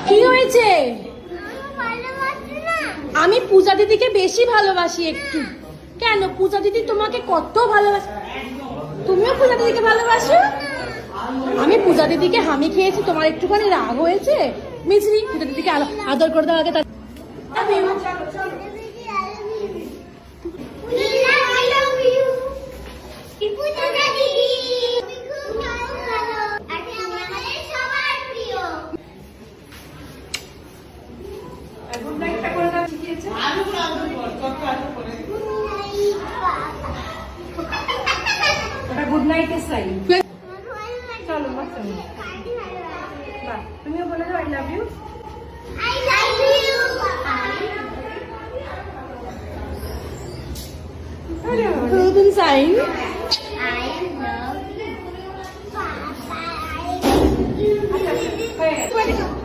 কি হয়েছে? আমি পূজা দিদিকে বেশি ভালোবাসি একটু। কেন? পূজা দিদি তোমাকে কত ভালোবাসে। তুমিও পূজা দিদিকে ভালোবাসো? আমি পূজা দিদিকে হামি খেয়েছি, তোমার একটুখানি রাগ হয়েছে? মিছরি, পূজা দিদিকে আদর করে দাও আগে। গুড নাইটের সাইন। চলো বাচ্চা, তুমিও বলে দাও আই লাভ ইউ। নতুন সাইন। হয়ে গেছে।